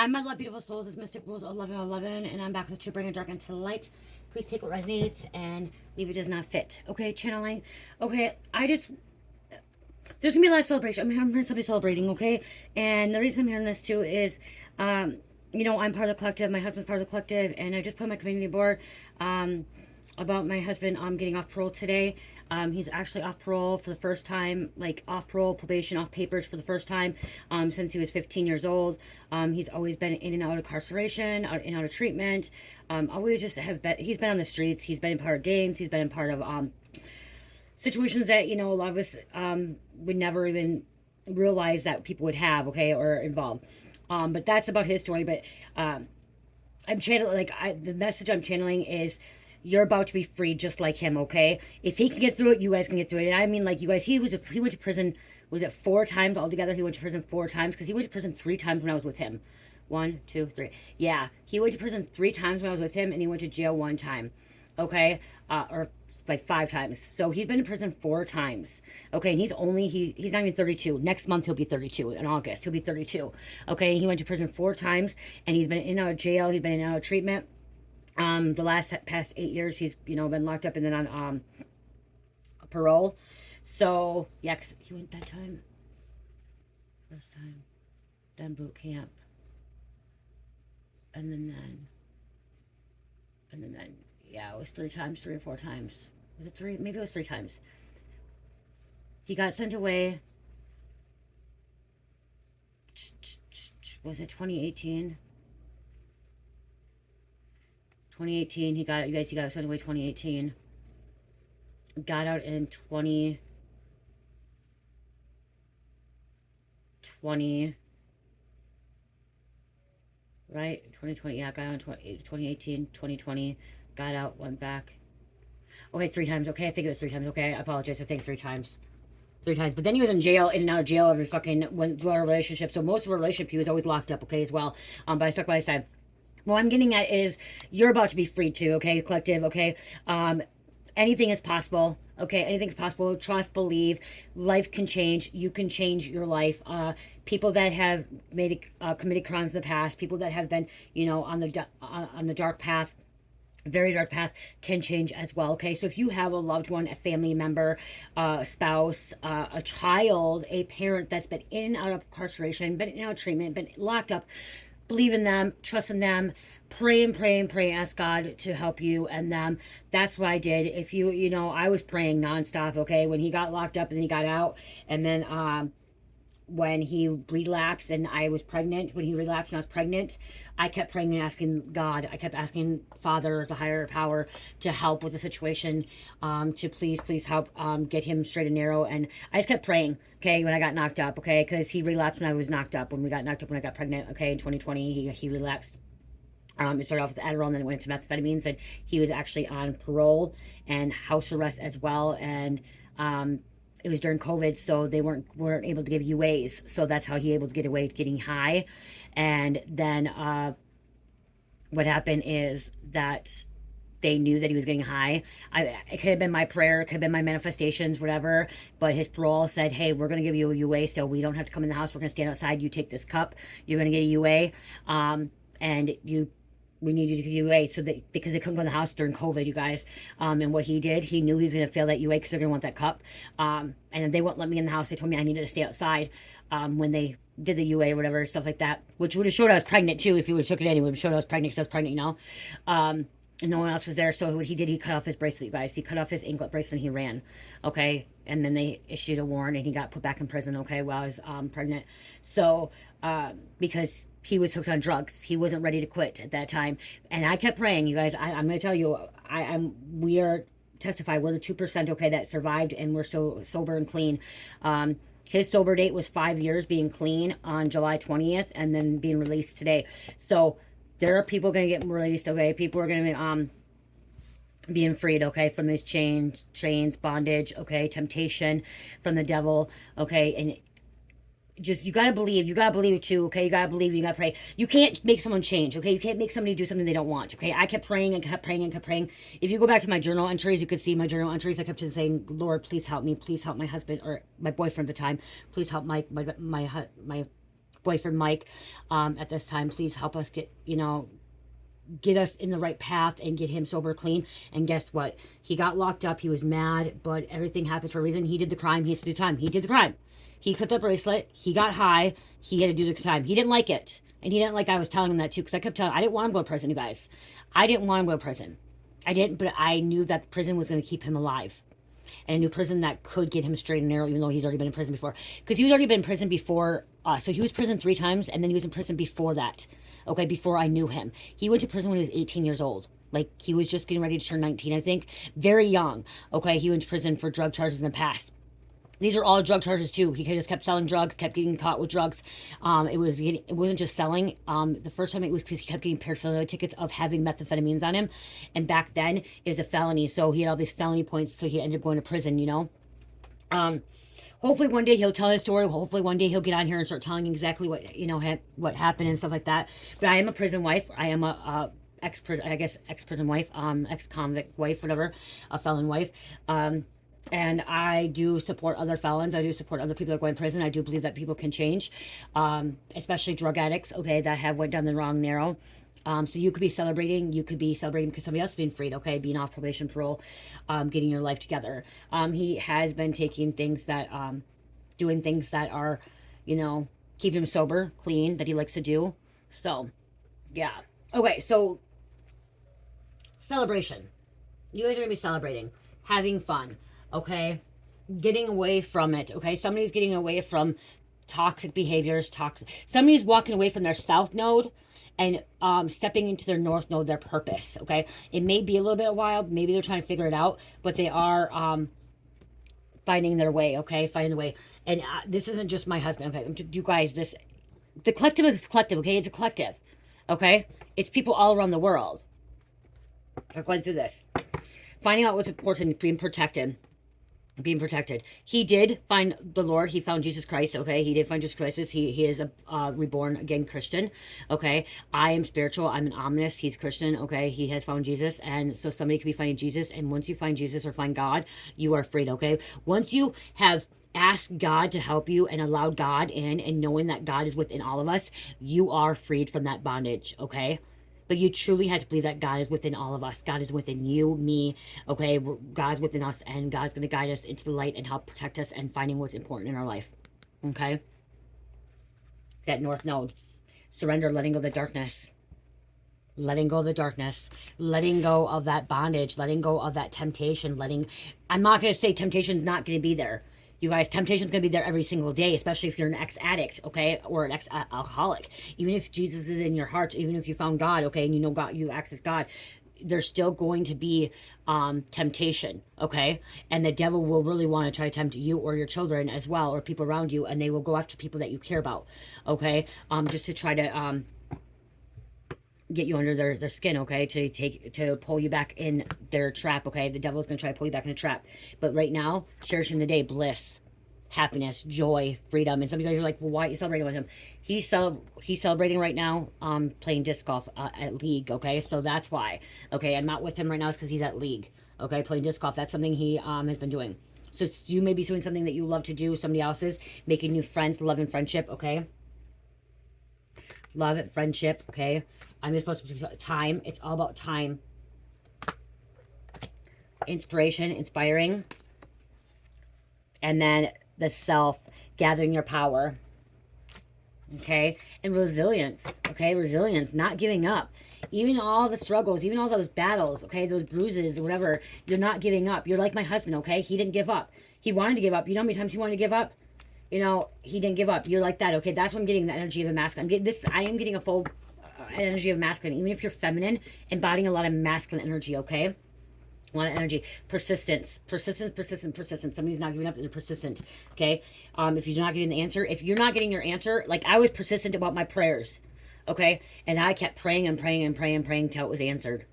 Hi, my love, beautiful souls. It's Mystic Rules 1111, and I'm back with you, bringing dark into light. Please take what resonates and leave it does not fit. Okay, channeling. Okay, there's gonna be a lot of celebration. I'm hearing somebody celebrating, okay? And the reason I'm hearing this too is, I'm part of the collective. My husband's part of the collective, and I just put my community board about my husband getting off parole today. He's actually off parole for the first time, like off parole, probation, off papers for the first time since he was 15 years old. He's always been in and out of incarceration, in and out of treatment. Always just he's been on the streets. He's been in part of gangs. He's been in part of situations that, a lot of us would never even realize that people would have, okay, or involved. But that's about his story. But I'm channeling, the message I'm channeling is, you're about to be free just like him, okay? If he can get through it, you guys can get through it. And I mean, like, you guys, he went to prison, was it 4 times altogether? He went to prison 4 times, because he went to prison 3 times when I was with him. 1, 2, 3. Yeah, he went to prison 3 times when I was with him, and he went to jail 1 time, okay? Or like 5 times. So he's been in prison 4 times, okay? And he's not even 32. Next month he'll be 32. In August he'll be 32, okay? And he went to prison 4 times, and he's been in and out of jail. He's been in and out of treatment. The past 8 years, he's, been locked up and then on, parole. So, yeah, because he went that time. First time. Then boot camp. And then, yeah, it was 3 times, 3 or 4 times. Was it 3? Maybe it was 3 times. He got sent away. Was it 2018? 2018, he got sent away 2018. Got out in 2020, right? 2020, yeah, got out in 2018, 2020, got out, went back. Okay, 3 times, okay, I think it was 3 times, okay, I apologize, I think 3 times. 3 times, but then he was in jail, in and out of jail every fucking, throughout our relationship, so most of our relationship, he was always locked up, okay, as well, but I stuck by his side. What I'm getting at is, you're about to be free too, okay, collective, okay? Anything is possible, okay? Anything's possible. Trust, believe. Life can change. You can change your life. People that have committed crimes in the past, people that have been, on the dark path, very dark path, can change as well, okay? So if you have a loved one, a family member, a spouse, a child, a parent that's been in and out of incarceration, been in and out of treatment, been locked up, believe in them, trust in them, pray and pray and pray, ask God to help you and them. That's what I did. If I was praying nonstop, okay? When he got locked up and then he got out, and then when he relapsed and I was pregnant, when he relapsed and I was pregnant, I kept praying and asking God. I kept asking Father, the higher power, to help with the situation, to please help get him straight and narrow. And I just kept praying, okay, when I got knocked up, okay, because he relapsed when I was knocked up. When we got knocked up when I got pregnant, okay, in 2020, he relapsed. It started off with Adderall, and then it went into methamphetamines, and he was actually on parole and house arrest as well. And it was during COVID, so they weren't able to give UAs, so that's how he able to get away with getting high. And then what happened is that they knew that he was getting high. It could have been my prayer, it could have been my manifestations, whatever, but his parole said, hey, we're going to give you a UA still. We don't have to come in the house. We're going to stand outside. You take this cup. You're going to get a UA, and we need you to do UA, so that, because they couldn't go in the house during COVID, you guys. And what he did, he knew he was going to fail that UA because they're going to want that cup. And then they wouldn't let me in the house. They told me I needed to stay outside when they did the UA or whatever, stuff like that, which would have showed I was pregnant too. If he would have took it in, it would have showed I was pregnant because I was pregnant, and no one else was there. So what he did, he cut off his bracelet, you guys. He cut off his anklet bracelet and he ran, okay? And then they issued a warrant and he got put back in prison, okay, while I was pregnant. So, because he was hooked on drugs. He wasn't ready to quit at that time. And I kept praying, you guys. I'm going to tell you, we are testify. We're the 2%, okay, that survived, and we're still sober and clean. His sober date was 5 years being clean on July 20th, and then being released today. So there are people going to get released, okay? People are going to be being freed, okay, from these chains, bondage, okay, temptation from the devil, okay, and just, you gotta believe it too, okay? You gotta believe, you gotta pray. You can't make someone change, okay? You can't make somebody do something they don't want, okay? I kept praying and kept praying and kept praying. If you go back to my journal entries, you could see my journal entries. I kept just saying, Lord, please help me. Please help my husband, or my boyfriend at the time. Please help my boyfriend Mike at this time. Please help us get us in the right path and get him sober, clean. And guess what? He got locked up. He was mad, but everything happens for a reason. He did the crime. He has to do time. He did the crime. He cut the bracelet. He got high. He had to do the time. He didn't like it. And he didn't like I was telling him that too, because I kept telling him, I didn't want him to go to prison, you guys. I didn't want him to go to prison. I didn't, but I knew that prison was going to keep him alive. And a new prison that could get him straight and narrow, even though he's already been in prison before. Because he was already been in prison before us. So he was in prison 3 times, and then he was in prison before that. Okay, before I knew him. He went to prison when he was 18 years old. Like, he was just getting ready to turn 19, I think. Very young. Okay, he went to prison for drug charges in the past. These are all drug charges too. He just kept selling drugs, kept getting caught with drugs. It wasn't just selling. The first time it was because he kept getting paraphernalia tickets of having methamphetamines on him. And back then, it was a felony. So he had all these felony points. So he ended up going to prison, you know. Hopefully one day he'll tell his story. Hopefully one day he'll get on here and start telling exactly what, you know, what happened and stuff like that. But I am a prison wife. I am a ex-prison wife, ex-convict wife, whatever, a felon wife. And I do support other felons. I do support other people that go in prison. I do believe that people can change, especially drug addicts, okay, that have went down the wrong narrow. So you could be celebrating. You could be celebrating because somebody else is being freed, okay, being off probation, parole, getting your life together. He has been taking things that, doing things that are, you know, keep him sober, clean, that he likes to do. So, yeah. Okay, so, celebration. You guys are going to be celebrating, having fun. Okay, getting away from it. Okay, somebody's getting away from toxic behaviors. Somebody's walking away from their south node and stepping into their north node, their purpose. Okay, it may be a little bit wild. Maybe they're trying to figure it out, but they are finding their way. Okay, finding the way. And this isn't just my husband. Okay, you guys, the collective is collective. Okay, it's a collective. Okay, it's people all around the world. We're going through this, finding out what's important, being protected. He did find the Lord. He found Jesus Christ. Okay, he did find Jesus Christ. He is a reborn again Christian. Okay, I am spiritual. I'm an omnis. He's Christian. Okay, he has found Jesus, and so somebody could be finding Jesus. And once you find Jesus or find God, you are freed. Okay, once you have asked God to help you and allowed God in, and knowing that God is within all of us, you are freed from that bondage. Okay. But you truly have to believe that God is within all of us. God is within you, me, okay? God's within us, and God's going to guide us into the light and help protect us and finding what's important in our life, okay? That north node. Surrender, letting go of the darkness. Letting go of the darkness. Letting go of that bondage. Letting go of that temptation. I'm not going to say temptation's not going to be there. You guys, temptation's going to be there every single day, especially if you're an ex-addict, okay, or an ex-alcoholic. Even if Jesus is in your heart, even if you found God, okay, and you know God, you access God, there's still going to be temptation, okay? And the devil will really want to try to tempt you or your children as well, or people around you, and they will go after people that you care about, okay? Just to try to get you under their skin, okay, to pull you back in their trap, okay? The devil's gonna try to pull you back in a trap. But right now, cherishing the day, bliss, happiness, joy, freedom. And some of you guys are like, well, why are you celebrating with him? He's celebrating right now, playing disc golf at league, okay? So that's why, okay? I'm not with him right now because he's at league, okay? Playing disc golf. That's something he has been doing. So you may be doing something that you love to do, somebody else's, making new friends, love and friendship, okay? Love and friendship, okay? I'm just supposed to be time. It's all about time. Inspiration, inspiring. And then the self, gathering your power. Okay? And resilience. Okay? Resilience, not giving up. Even all the struggles, even all those battles, okay? Those bruises or whatever, you're not giving up. You're like my husband, okay? He didn't give up. He wanted to give up. You know how many times he wanted to give up? You know, he didn't give up. You're like that, okay? That's when I'm getting the energy of a masculine. I am getting a full energy of masculine. Even if you're feminine, embodying a lot of masculine energy, okay? A lot of energy. Persistence. Somebody's not giving up. They're persistent, okay? If you're not getting the answer, if you're not getting your answer, like I was persistent about my prayers, okay? And I kept praying and praying and praying and praying until it was answered.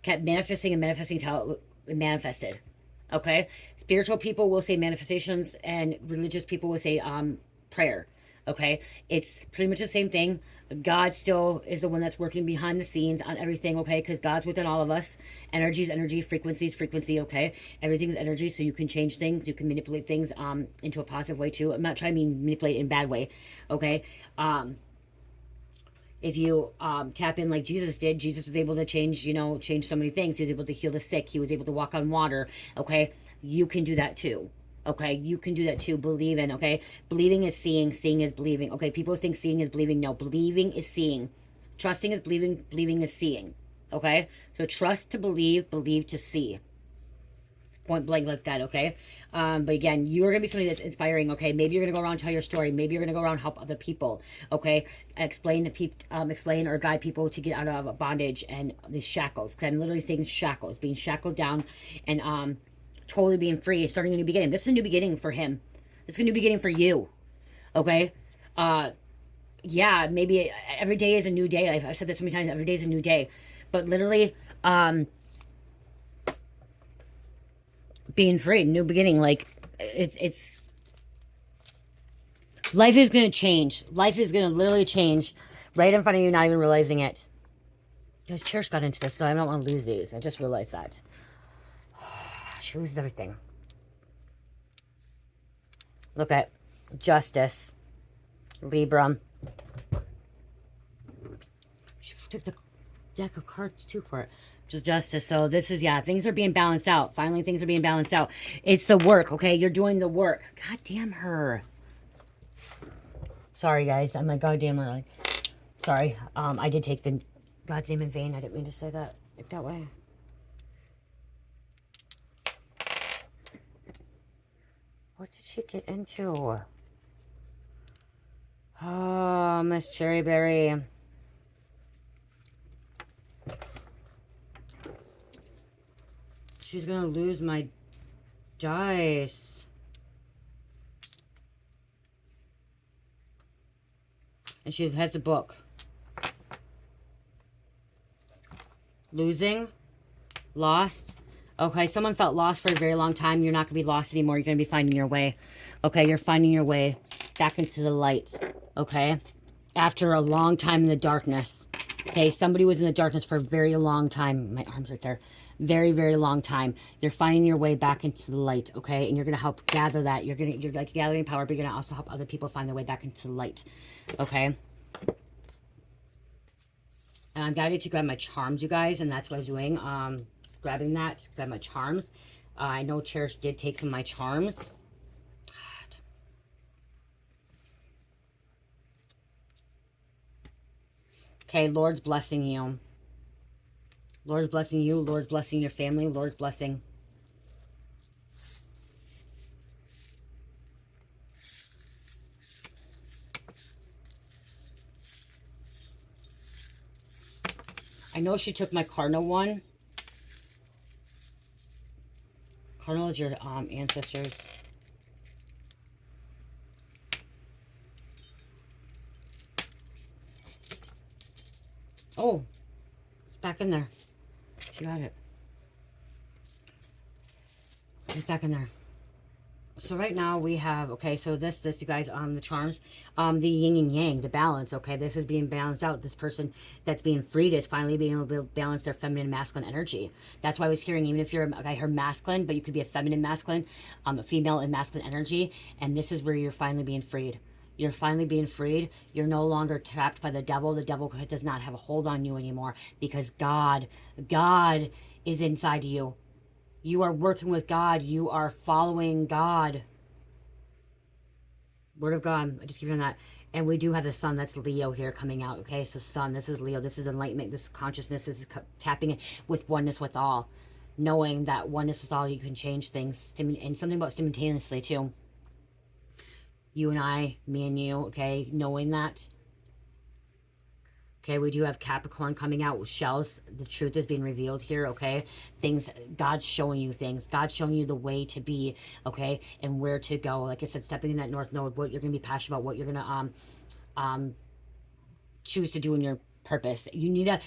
Kept manifesting and manifesting until it manifested. Okay, spiritual people will say manifestations, and religious people will say prayer. Okay, it's pretty much the same thing. God still is the one that's working behind the scenes on everything, okay? Because God's within all of us. Energy is energy, frequency is frequency, okay? Everything's energy, so you can change things, you can manipulate things into a positive way too. I'm not trying to manipulate in a bad way, okay? If you tap in like Jesus did, Jesus was able to change, change so many things. He was able to heal the sick. He was able to walk on water, okay? You can do that too. Okay, you can do that too. Believe in, okay? Believing is seeing, seeing is believing. Okay, people think seeing is believing. No, believing is seeing. Trusting is believing, believing is seeing. Okay? So trust to believe to see. Point blank like that, okay? But again, you're gonna be somebody that's inspiring, okay? Maybe you're gonna go around and tell your story. Maybe you're gonna go around and help other people, okay? Explain to people, explain or guide people to get out of bondage and these shackles. Because I'm literally saying shackles, being shackled down and totally being free, starting a new beginning. This is a new beginning for him. This is a new beginning for you, okay? Yeah, maybe every day is a new day. I've said this so many times. Every day is a new day, but literally, being free, new beginning. Like it's life is gonna change. Life is gonna literally change right in front of you, not even realizing it. Because Cherish got into this, so I don't want to lose these. I just realized that. She loses everything. Look at Justice, Libra. She took the deck of cards too for it. Just Justice. So this is, yeah, things are being balanced out. Finally, things are being balanced out. It's the work, okay? You're doing the work. God damn her. Sorry, guys. I'm like, goddamn, like, sorry. I did take the God's name in vain. I didn't mean to say that that way. What did she get into? Oh, Miss Cherryberry. She's gonna lose my dice. And she has a book. Losing. Lost. Okay, someone felt lost for a very long time. You're not going to be lost anymore. You're going to be finding your way. Okay, you're finding your way back into the light. Okay? After a long time in the darkness. Okay, somebody was in the darkness for a very long time. My arm's right there. Very, very long time. You're finding your way back into the light, okay? And you're going to help gather that. You're like gathering power, but you're going to also help other people find their way back into the light. Okay? And I'm guided to grab my charms, you guys, and that's what I was doing. Grabbing that, grab my charms. I know Cherish did take some of my charms. God. Okay, Lord's blessing you. Lord's blessing you. Lord's blessing your family. Lord's blessing. I know she took my cardinal one. Cardinal is your ancestors. Oh, it's back in there. She got it. It's back in there. So right now we have, okay, so this you guys, the charms, the yin and yang, the balance, okay, this is being balanced out. This person that's being freed is finally being able to balance their feminine and masculine energy. That's why I was hearing, even if you're, I heard masculine, but you could be a feminine masculine, a female and masculine energy, and this is where you're finally being freed. You're finally being freed. You're no longer trapped by the devil. The devil does not have a hold on you anymore because God is inside you. You are working with God. You are following God. Word of God. I just keep hearing that. And we do have the sun. That's Leo here coming out. Okay, so sun. This is Leo. This is enlightenment. This is consciousness. This is tapping it with oneness with all. Knowing that oneness with all, you can change things. And something about simultaneously too. You and I, me and you. Okay, knowing that. Okay, we do have Capricorn coming out with shells. The truth is being revealed here, okay? Things, God's showing you things. God's showing you the way to be, okay? And where to go. Like I said, stepping in that North Node, what you're going to be passionate about, what you're going to choose to do in your purpose. You need to,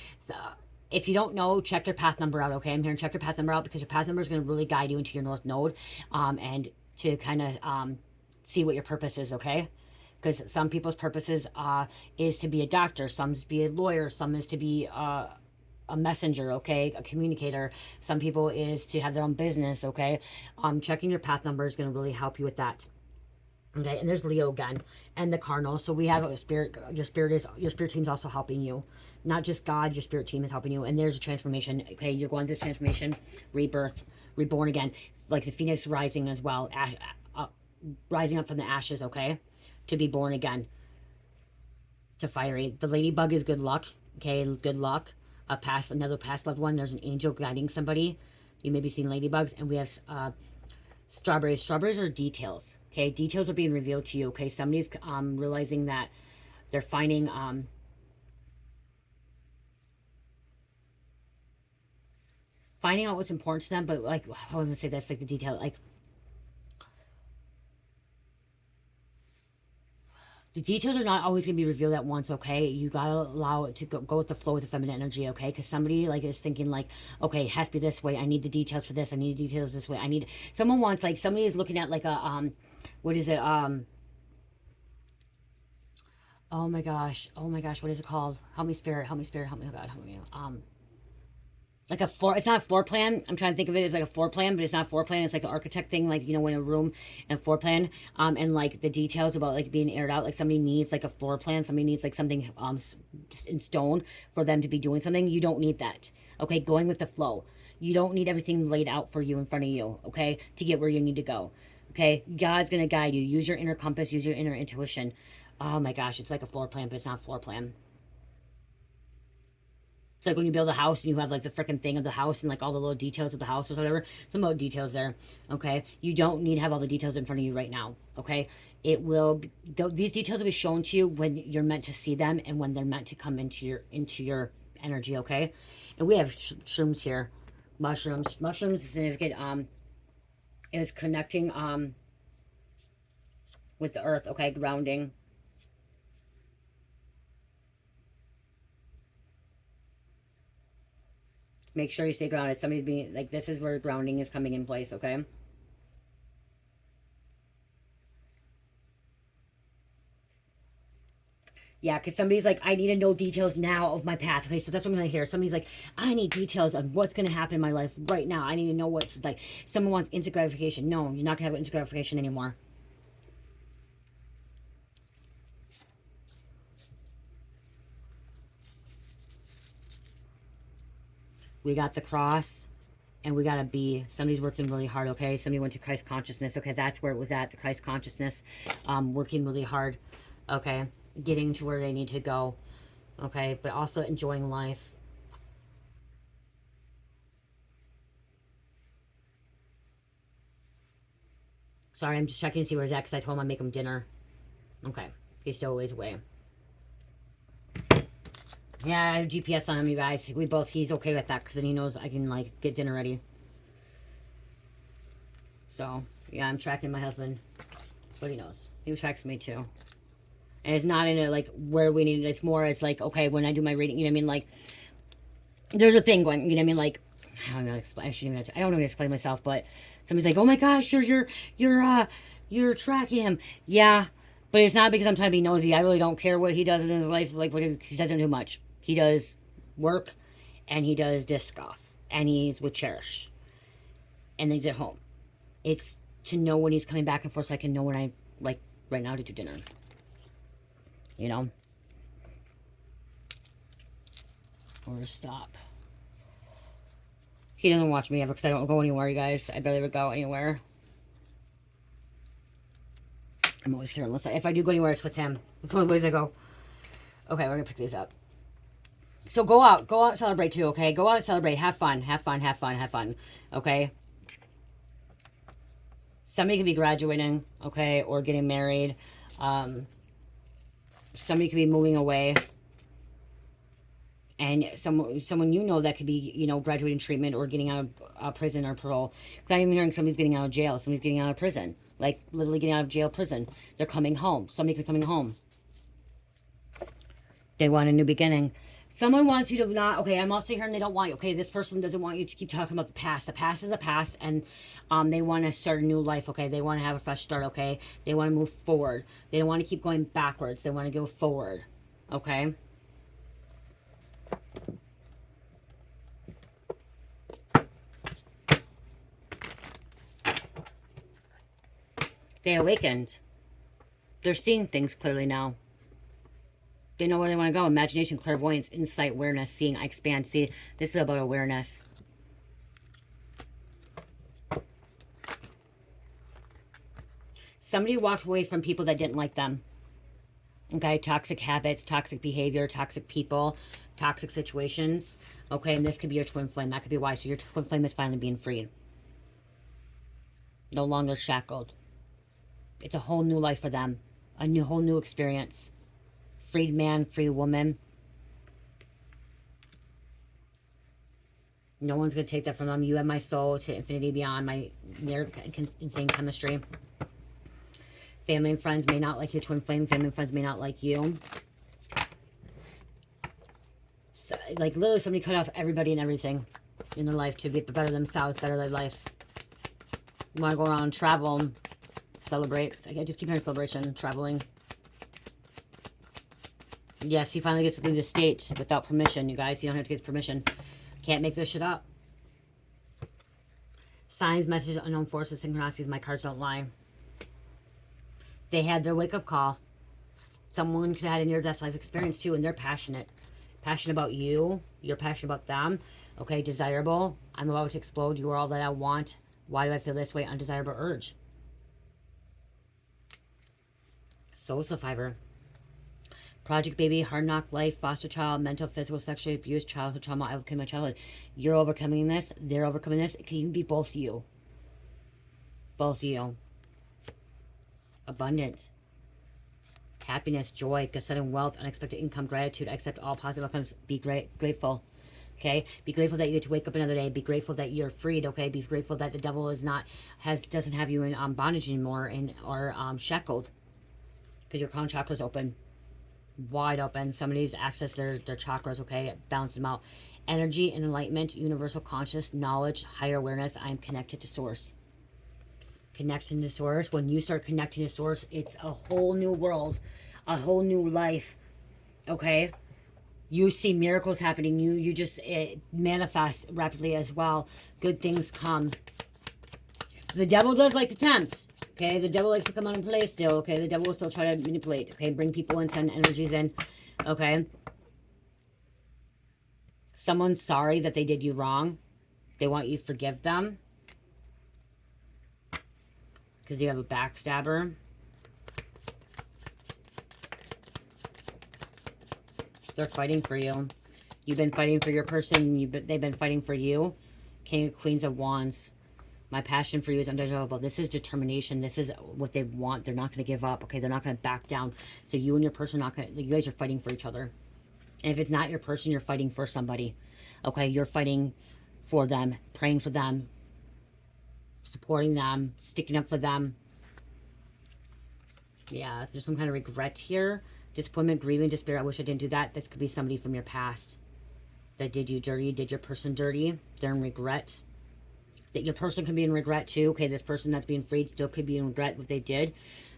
if you don't know, check your path number out, okay? I'm here and check your path number out because your path number is going to really guide you into your North Node and to kind of see what your purpose is, okay? because some people's purposes is to be a doctor, some is to be a lawyer, some is to be a messenger, okay, a communicator. Some people is to have their own business, okay. Checking your path number is going to really help you with that. Okay, and there's Leo again, and the Cardinal. So we have a spirit. Your spirit team's also helping you, not just God. Your spirit team is helping you, and there's a transformation. Okay, you're going through this transformation, rebirth, reborn again, like the phoenix rising as well, rising up from the ashes. Okay, to be born again, to fiery. The ladybug is good luck. Okay, good luck. Another past loved one. There's an angel guiding somebody. You may be seeing ladybugs, and we have strawberries. Strawberries are details. Okay, details are being revealed to you. Okay, somebody's realizing that they're finding finding out what's important to them. But like, how am I gonna say this? Like the detail, like the details are not always going to be revealed at once. Okay, you gotta allow it to go with the flow with the feminine energy. Okay, because somebody like is thinking like, okay, it has to be this way. I need the details for this. I need the details this way. I need someone wants like somebody is looking at like a what is it oh my gosh, what is it called? Help me spirit, help me spirit, help me God, help me like a floor. It's not a floor plan. I'm trying to think of it as like a floor plan, but it's not a floor plan. It's like an architect thing, like you know, in a room and floor plan. And like the details about like being aired out. Like somebody needs like a floor plan. Somebody needs like something in stone for them to be doing something. You don't need that. Okay, going with the flow. You don't need everything laid out for you in front of you. Okay, to get where you need to go. Okay, God's gonna guide you. Use your inner compass. Use your inner intuition. Oh my gosh, it's like a floor plan, but it's not a floor plan. It's like when you build a house and you have like the freaking thing of the house and like all the little details of the house or whatever. Some little details there. Okay. You don't need to have all the details in front of you right now. Okay. It will be, these details will be shown to you when you're meant to see them and when they're meant to come into your energy. Okay. And we have shrooms here. Mushrooms. Mushrooms is significant. Is connecting with the earth. Okay. Grounding. Make sure you stay grounded. Somebody's being like, this is where grounding is coming in place, okay? Yeah, because somebody's like, I need to know details now of my path. Okay, so that's what I'm going to hear. Somebody's like, I need details of what's going to happen in my life right now. I need to know what's like. Someone wants instant gratification. No, you're not going to have instant gratification anymore. We got the cross. And we got a B. Somebody's working really hard, okay? Somebody went to Christ consciousness. Okay, that's where it was at, the Christ consciousness. Working really hard, okay? Getting to where they need to go, okay? But also enjoying life. Sorry, I'm just checking to see where he's at because I told him I'd make him dinner. Okay, he's still a ways away. Yeah, I have GPS on him, you guys. He's okay with that because then he knows I can, like, get dinner ready. So, yeah, I'm tracking my husband. But he knows. He tracks me, too. And it's not in a, like, where we need it. It's more as, like, okay, when I do my reading, you know what I mean? Like, there's a thing going, you know what I mean? Like, I don't know, I shouldn't even, I don't know how to explain myself, but somebody's like, oh my gosh, you're tracking him. Yeah, but it's not because I'm trying to be nosy. I really don't care what he does in his life. Like, what he doesn't do much. He does work, and he does disc golf, and he's with Cherish, and then he's at home. It's to know when he's coming back and forth so I can know when I, like, right now to do dinner. You know? Or to stop. He doesn't watch me ever because I don't go anywhere, you guys. I barely ever go anywhere. I'm always here unless if I do go anywhere, it's with him. That's the only ways I go. Okay, we're gonna pick these up. So go out, celebrate too, okay? Go out, celebrate, have fun, okay? Somebody could be graduating, okay, or getting married. Somebody could be moving away. And someone you know that could be, you know, graduating treatment or getting out of prison or parole. Because I'm hearing somebody's getting out of jail. Somebody's getting out of prison. Like, literally getting out of jail, prison. They're coming home. Somebody could be coming home. They want a new beginning. Someone wants you to not, okay, I'm also hearing they don't want you. Okay, this person doesn't want you to keep talking about the past. The past is the past, and they want to start a new life, okay? They want to have a fresh start, okay? They want to move forward. They don't want to keep going backwards. They want to go forward, okay? They awakened. They're seeing things clearly now. They know where they want to go. Imagination, clairvoyance, insight, awareness, seeing, I expand. See, this is about awareness. Somebody walked away from people that didn't like them. Okay, toxic habits, toxic behavior, toxic people, toxic situations. Okay, and this could be your twin flame. That could be why. So your twin flame is finally being freed. No longer shackled. It's a whole new life for them. Whole new experience. Freed man, free woman. No one's going to take that from them. You have my soul to infinity beyond, my near insane chemistry. Family and friends may not like your twin flame. Family and friends may not like you. So, like, literally somebody cut off everybody and everything in their life to be better themselves, better their life. You want to go around, travel, celebrate. I just keep hearing celebration, traveling. Yes, he finally gets to leave the state without permission, you guys. You don't have to get permission. Can't make this shit up. Signs, messages, unknown forces, synchronicities. My cards don't lie. They had their wake-up call. Someone could have had a near-death life experience, too, and they're passionate. Passionate about you. You're passionate about them. Okay, desirable. I'm about to explode. You are all that I want. Why do I feel this way? Undesirable urge. Soul survivor. Project baby, hard knock life, foster child, mental, physical, sexual abuse, childhood trauma. I overcame my childhood. You're overcoming this. They're overcoming this. It can even be both you. Both you. Abundance. Happiness, joy, sudden wealth, unexpected income, gratitude. Accept all positive outcomes. Be grateful. Okay? Be grateful that you get to wake up another day. Be grateful that you're freed. Okay? Be grateful that the devil is not, doesn't have you in bondage anymore or shackled. Because your crown chakra is open. Wide open. Somebody's accessed their chakras, okay? Balance them out. Energy and enlightenment, universal conscious, knowledge, higher awareness. I am connected to source. Connecting to source. When you start connecting to source, it's a whole new world. A whole new life. Okay? You see miracles happening. You just manifest rapidly as well. Good things come. The devil does like to tempt. Okay, the devil likes to come out and play still. Okay, the devil will still try to manipulate. Okay, bring people in, send energies in. Okay. Someone's sorry that they did you wrong. They want you to forgive them. Because you have a backstabber. They're fighting for you. You've been fighting for your person. They've been fighting for you. King of Queens of Wands. My passion for you is undeniable. This is determination. This is what they want. They're not going to give up. Okay, they're not going to back down. So you and your person are not going to, you guys are fighting for each other. And if it's not your person, you're fighting for somebody. Okay, you're fighting for them, praying for them, supporting them, sticking up for them. Yeah, if there's some kind of regret here, disappointment, grieving, despair, I wish I didn't do that. This could be somebody from your past that did you dirty, did your person dirty. They're in regret. That your person can be in regret too. Okay, this person that's being freed still could be in regret what they did.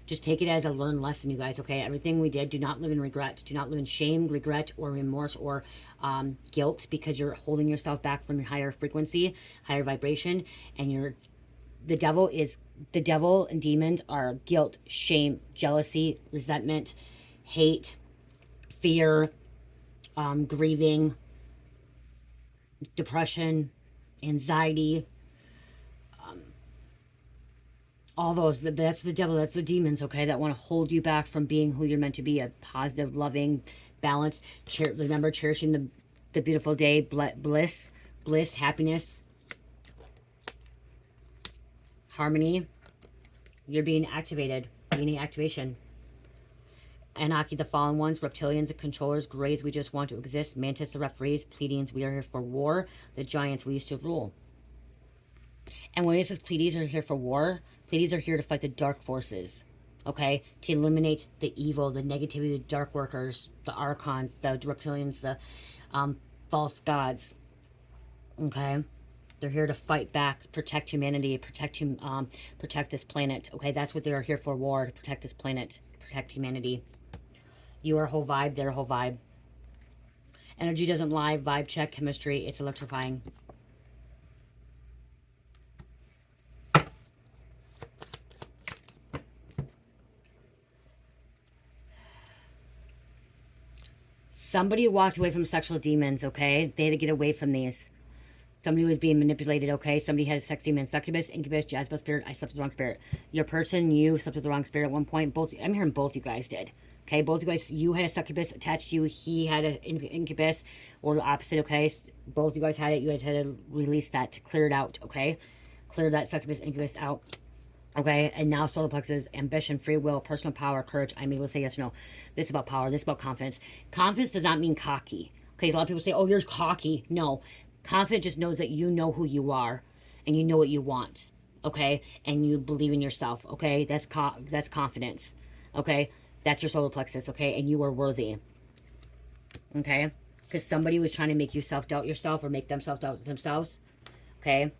Just take it as a learned lesson, you guys, okay? Everything we did, do not live in regret. Do not live in shame, regret, or remorse, or guilt, because you're holding yourself back from your higher frequency, higher vibration, and the devil and demons are guilt, shame, jealousy, resentment, hate, fear, grieving, depression, anxiety, all those. That's the devil, that's the demons, okay, that want to hold you back from being who you're meant to be, a positive, loving, balanced. Remember, cherishing the beautiful day, bliss, happiness, harmony. You're being activated, meaning activation. Anarchy, the fallen ones, reptilians, the controllers, grays, we just want to exist, mantis, the referees, Pleiadians, we are here for war, the giants, we used to rule. And when it says Pleiades are here for war, Pleiades are here to fight the dark forces. okay, to eliminate the evil, the negativity, the dark workers, the archons, the reptilians, the false gods, okay? They're here to fight back, protect humanity, protect this planet, okay? That's what they are here for, war, to protect this planet, protect humanity. You are a whole vibe, they're a whole vibe. Energy doesn't lie, vibe check, chemistry, it's electrifying. Somebody walked away from sexual demons, okay? They had to get away from these. Somebody was being manipulated, okay? Somebody had a sex demon, succubus, incubus, Jezebel spirit. I slept with the wrong spirit. Your person, you slept with the wrong spirit at one point. Both, I'm hearing both you guys did. Okay, both you guys, you had a succubus attached to you. He had an incubus, or the opposite, okay? Both you guys had it. You guys had to release that, to clear it out, okay? Clear that succubus, incubus out. Okay, and now solar plexus, ambition, free will, personal power, courage. I'm able to say yes or no. This is about power. This is about confidence. Confidence does not mean cocky. Okay, a lot of people say, oh, you're cocky. No. Confidence just knows that you know who you are and you know what you want. Okay, and you believe in yourself. Okay, that's confidence. Okay, that's your solar plexus. Okay, and you are worthy. Okay, because somebody was trying to make you self-doubt yourself or make them self-doubt themselves. Okay.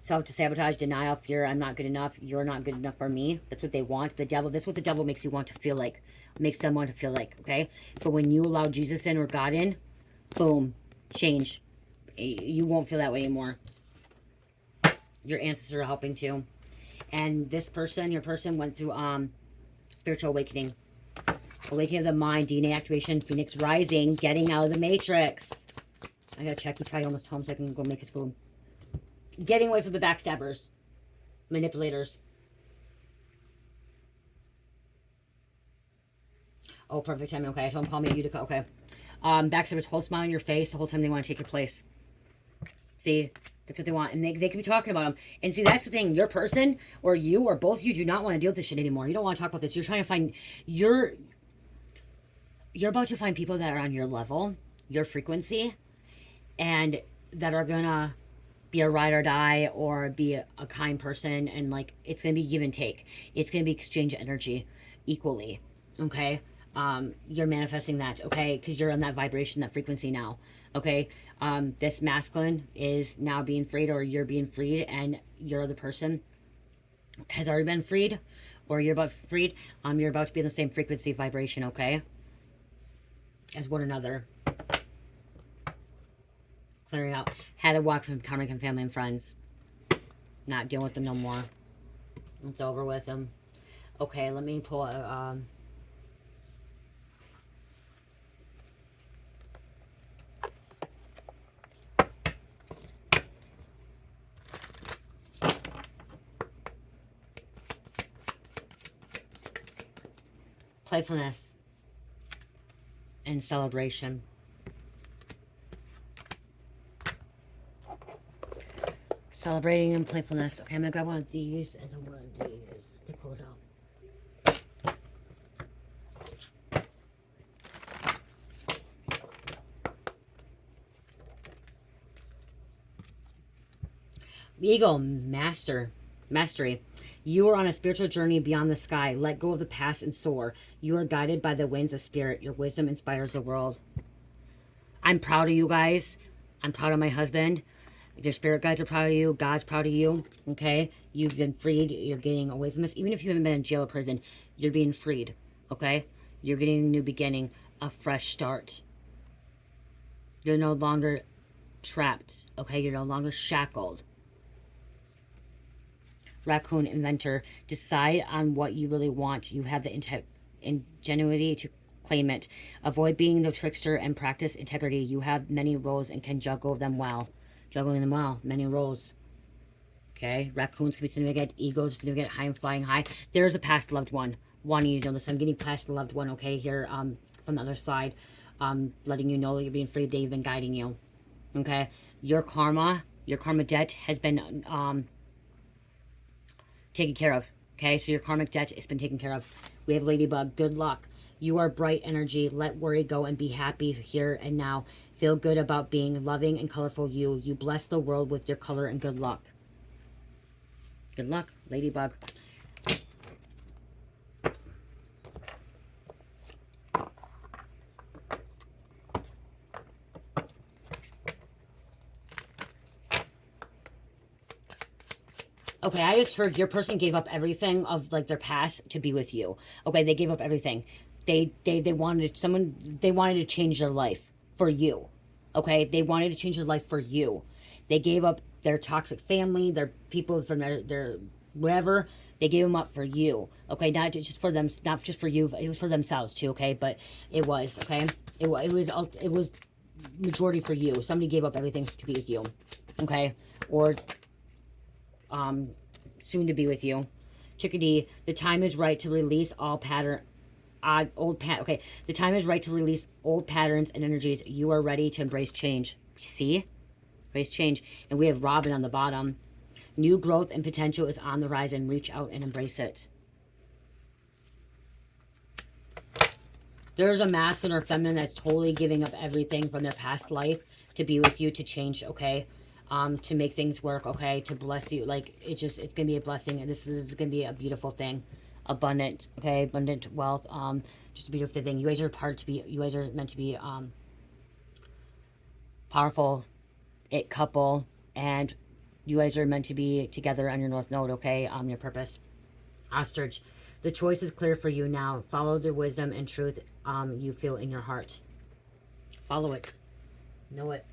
Self-sabotage, denial, fear, I'm not good enough, you're not good enough for me. That's what they want. The devil, this is what the devil makes you want to feel like. Makes them want to feel like, okay? But when you allow Jesus in or God in, boom, change. You won't feel that way anymore. Your ancestors are helping too. And this person, your person, went through spiritual awakening. Awakening of the mind, DNA activation, Phoenix rising, getting out of the matrix. I gotta check, he's probably almost home so I can go make his food. Getting away from the backstabbers, manipulators. Oh, perfect timing. Okay, I told him call me a Utica. Okay. Backstabbers, whole smile on your face the whole time they want to take your place. See, that's what they want, and they could be talking about them. And see, that's the thing. Your person, or you, or both of you, do not want to deal with this shit anymore. You don't want to talk about this. You're trying to find you're about to find people that are on your level, your frequency, and that are gonna be a ride or die or be a kind person, and like it's gonna be give and take. It's gonna be exchange energy equally. Okay, you're manifesting that, okay, because you're on that vibration, that frequency now. Okay, this masculine is now being freed, or you're being freed, and your other person has already been freed, or you're about freed. You're about to be in the same frequency vibration, okay, as one another. Clearing out. Had to walk from karmic and family and friends. Not dealing with them no more. It's over with them. Okay, let me pull a, playfulness and celebration. Celebrating and playfulness. Okay, I'm gonna grab one of these and then one of these to close out. Ego, mastery. You are on a spiritual journey beyond the sky. Let go of the past and soar. You are guided by the winds of spirit. Your wisdom inspires the world. I'm proud of you guys. I'm proud of my husband. Your spirit guides are proud of you. God's proud of you. Okay? You've been freed. You're getting away from this. Even if you haven't been in jail or prison, you're being freed. Okay? You're getting a new beginning. A fresh start. You're no longer trapped. Okay? You're no longer shackled. Raccoon, inventor. Decide on what you really want. You have the ingenuity to claim it. Avoid being the trickster and practice integrity. You have many roles and can juggle them well. Juggling them well. Many roles. Okay. Raccoons can be significant. Egos significant. High and flying high. There's a past loved one. Wanting you to know this. I'm getting past the loved one. Okay. Here from the other side. Letting you know that you're being free. They've been guiding you. Okay. Your karma debt has been taken care of. Okay. So your karmic debt has been taken care of. We have Ladybug. Good luck. You are bright energy. Let worry go and be happy here and now. Feel good about being loving and colorful you. You bless the world with your color and good luck. Good luck, Ladybug. Okay, I just heard your person gave up everything of like their past to be with you. Okay, they gave up everything. They wanted someone, they wanted to change their life for you. Okay, they wanted to change their life for you. They gave up their toxic family, their people from their whatever. They gave them up for you. Okay, not just for them, not just for you. It was for themselves too. Okay, but it was okay. It was majority for you. Somebody gave up everything to be with you. Okay, or soon to be with you. Chickadee, the time is right to release all okay, the time is right to release old patterns and energies. You are ready to embrace change. See? Embrace change. And we have Robin on the bottom. New growth and potential is on the rise, and reach out and embrace it. There's a masculine or feminine that's totally giving up everything from their past life to be with you, to change, okay? To make things work, okay? To bless you. Like, it's gonna be a blessing, and this is gonna be a beautiful thing. Abundant, okay? Abundant wealth, just a beautiful thing. You guys are you guys are meant to be, powerful, it couple, and you guys are meant to be together on your North Node, okay? Your purpose. Ostrich, the choice is clear for you now. Follow the wisdom and truth you feel in your heart. Follow it. Know it.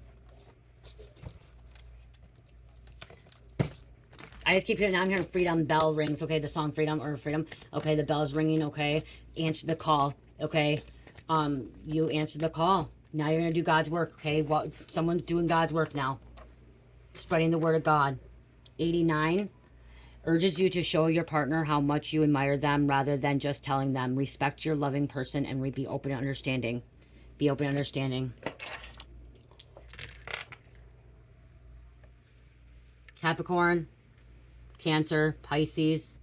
I just keep hearing, now I'm hearing freedom bell rings, okay? The song Freedom or Freedom. Okay, the bell's ringing, okay? Answer the call, okay? You answered the call. Now you're going to do God's work, okay? Well, someone's doing God's work now. Spreading the word of God. 89 urges you to show your partner how much you admire them rather than just telling them. Respect your loving person and be open and understanding. Be open and understanding. Capricorn, Cancer, Pisces,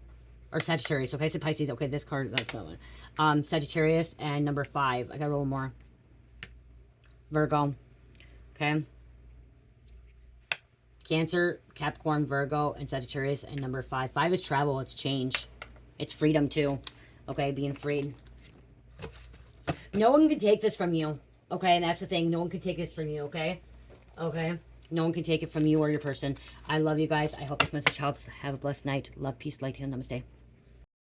or Sagittarius. Okay, I said Pisces. Okay, this card, that's that one. Sagittarius and number 5. I gotta roll more. Virgo. Okay. Cancer, Capricorn, Virgo, and Sagittarius, and number 5. 5 is travel. It's change. It's freedom, too. Okay, being freed. No one can take this from you. Okay, and that's the thing. No one can take this from you, okay? Okay? No one can take it from you or your person. I love you guys. I hope this message helps. Have a blessed night. Love, peace, light, and namaste.